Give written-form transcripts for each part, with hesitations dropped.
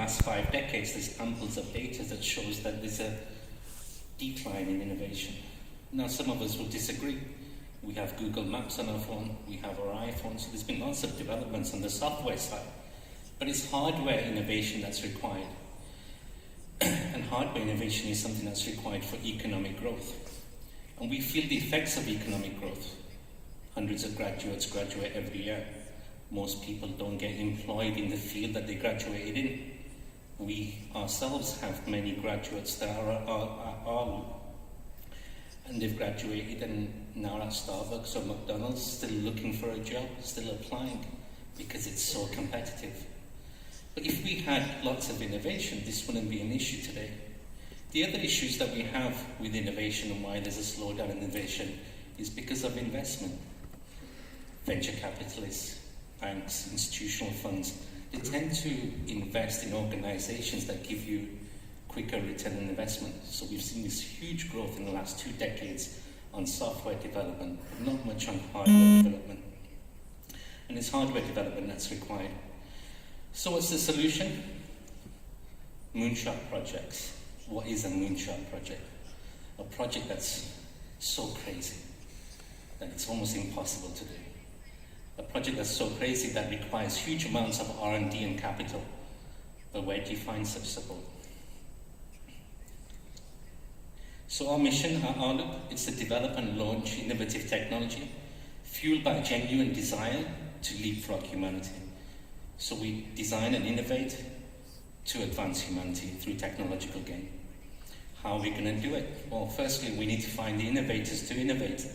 last 5 decades, there's ample of data that shows that there's a decline in innovation. Now, some of us will disagree. We have Google Maps on our phone, we have our iPhone, so there's been lots of developments on the software side. But it's hardware innovation that's required. And hardware innovation is something that's required for economic growth. And we feel the effects of economic growth. Hundreds of graduates graduate every year. Most people don't get employed in the field that they graduated in. We ourselves have many graduates that are and they've graduated and now at Starbucks or McDonald's, still looking for a job, still applying, because it's so competitive. But if we had lots of innovation, this wouldn't be an issue today. The other issues that we have with innovation and why there's a slowdown in innovation is because of investment. Venture capitalists, banks, institutional funds, they tend to invest in organizations that give you quicker return on investment. So we've seen this huge growth in the last 2 decades on software development, but not much on hardware development. And it's hardware development that's required. So what's the solution? Moonshot projects. What is a moonshot project? A project that's so crazy that it's almost impossible to do. A project that's so crazy that requires huge amounts of R&D and capital. But where do you find such support? So our mission at Outlook is to develop and launch innovative technology fueled by a genuine desire to leapfrog humanity. So we design and innovate to advance humanity through technological gain. How are we going to do it? Well, firstly, we need to find the innovators to innovate.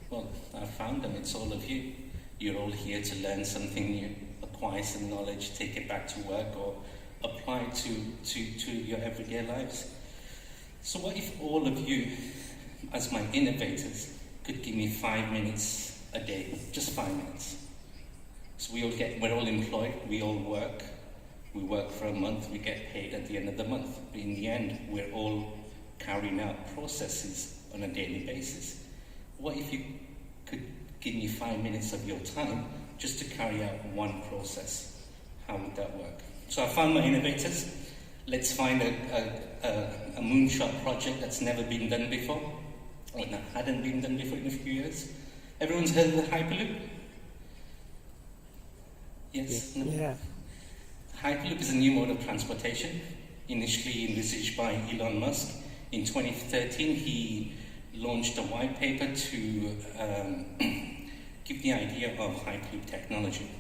Well, I found them. It's all of you. You're all here to learn something new, acquire some knowledge, take it back to work, or apply to your everyday lives. So what if all of you, as my innovators, could give me 5 minutes a day, just 5 minutes? So we're all employed, we all work. We work for a month, we get paid at the end of the month. But in the end, we're all carrying out processes on a daily basis. What if you could give me 5 minutes of your time just to carry out one process? How would that work? So I found my innovators. Let's find a moonshot project that's never been done before, or that hadn't been done before in a few years. Everyone's heard of the Hyperloop? Yes? No? Yeah. Hyperloop is a new mode of transportation, initially envisaged by Elon Musk. In 2013, he launched a white paper to give the idea of Hyperloop technology.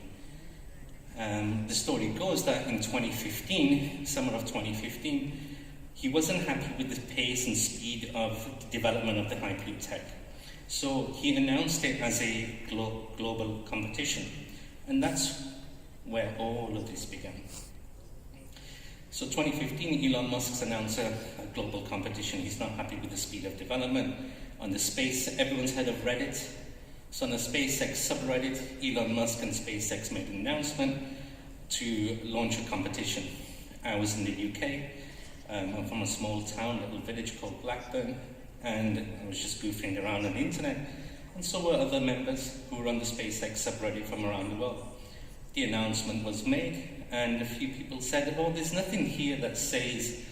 The story goes that in 2015, summer of 2015, he wasn't happy with the pace and speed of the development of the Hyperloop tech. So he announced it as a global competition. And that's where all of this began. So 2015, Elon Musk's announced a global competition. He's not happy with the speed of development. On the space, everyone's heard of Reddit. So on the SpaceX subreddit, Elon Musk and SpaceX made an announcement to launch a competition. I was in the UK. I'm from a small town, little village called Blackburn, and I was just goofing around on the internet. And so were other members who were on the SpaceX subreddit from around the world. The announcement was made, and a few people said, oh, there's nothing here that says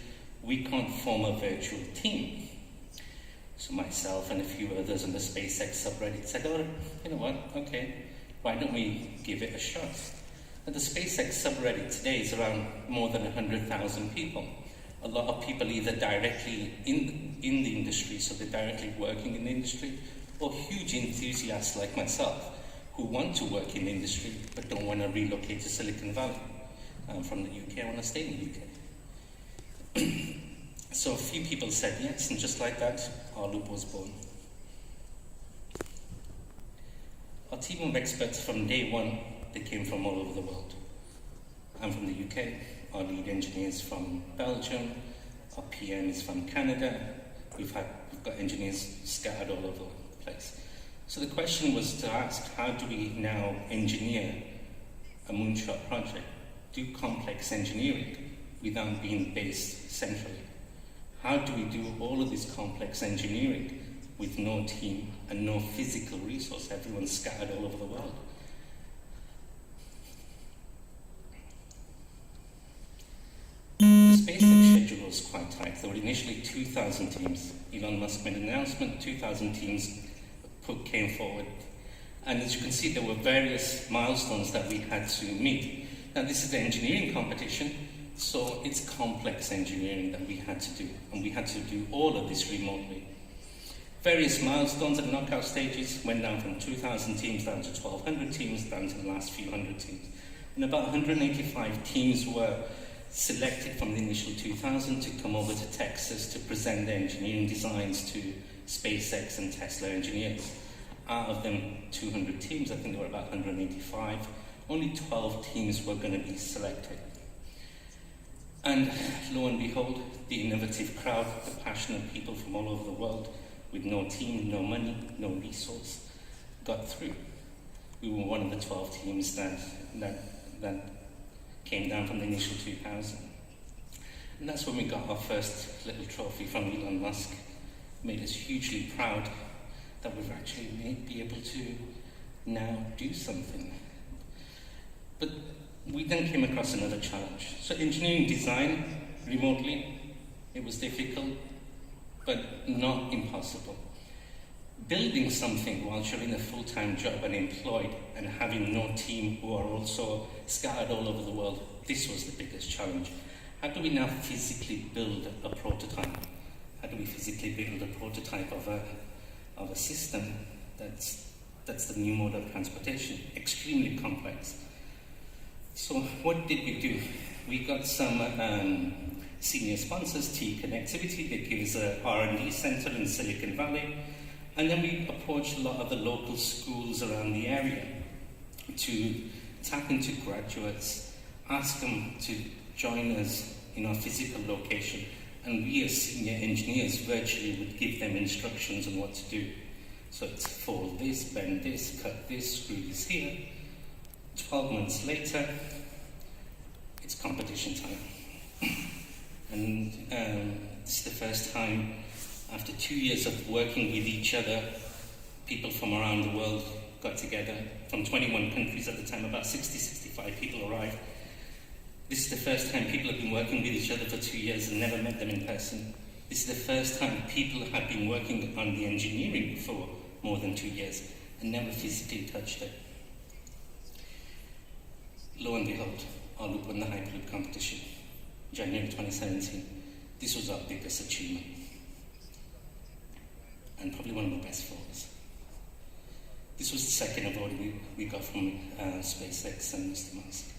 we can't form a virtual team. So myself and a few others on the SpaceX subreddit said, oh, you know what, okay, why don't we give it a shot? And the SpaceX subreddit today is around more than 100,000 people. A lot of people either directly in the industry, so they're directly working in the industry, or huge enthusiasts like myself who want to work in the industry but don't want to relocate to Silicon Valley. I'm from the UK, I want to stay in the UK. So a few people said yes, and just like that, Outlook was born. Our team of experts from day one, they came from all over the world. I'm from the UK, our lead engineer is from Belgium, our PM is from Canada, we've got engineers scattered all over the place. So the question was to ask, how do we now engineer a moonshot project, do complex engineering without being based centrally? How do we do all of this complex engineering with no team and no physical resource? Everyone's scattered all over the world. was quite tight. There were initially 2,000 teams. Elon Musk made an announcement, 2,000 teams came forward. And as you can see, there were various milestones that we had to meet. Now, this is the engineering competition, so it's complex engineering that we had to do, and we had to do all of this remotely. Various milestones at knockout stages went down from 2,000 teams down to 1,200 teams, down to the last few hundred teams. And about 185 teams were selected from the initial 2,000 to come over to Texas to present their engineering designs to SpaceX and Tesla engineers. Out of them 200 teams, I think there were about 185, only 12 teams were going to be selected. And lo and behold, the innovative crowd, the passionate people from all over the world, with no team, no money, no resource, got through. We were one of the 12 teams that came down from the initial 2,000. And that's when we got our first little trophy from Elon Musk. Made us hugely proud that we've actually be able to now do something. But we then came across another challenge. So engineering design remotely, it was difficult, but not impossible. Building something while you're in a full-time job and employed and having no team who are also scattered all over the world, this was the biggest challenge. How do we now physically build a prototype? How do we physically build a prototype of a system that's the new mode of transportation? Extremely complex. So what did we do? We got some senior sponsors, T Connectivity. They gave us a R&D center in Silicon Valley. And then we approached a lot of the local schools around the area to tap into graduates, ask them to join us in our physical location. And we as senior engineers virtually would give them instructions on what to do. So it's fold this, bend this, cut this, screw this here. 12 months later, it's competition time. And this is the first time, after 2 years of working with each other, people from around the world got together. From 21 countries at the time, about 60, 65 people arrived. This is the first time people have been working with each other for 2 years and never met them in person. This is the first time people have been working on the engineering for more than 2 years and never physically touched it. Lo and behold, our Loop won the Hyperloop competition, January 2017. This was our biggest achievement, and probably one of my best falls. This was the second award we got from SpaceX and Mr. Musk.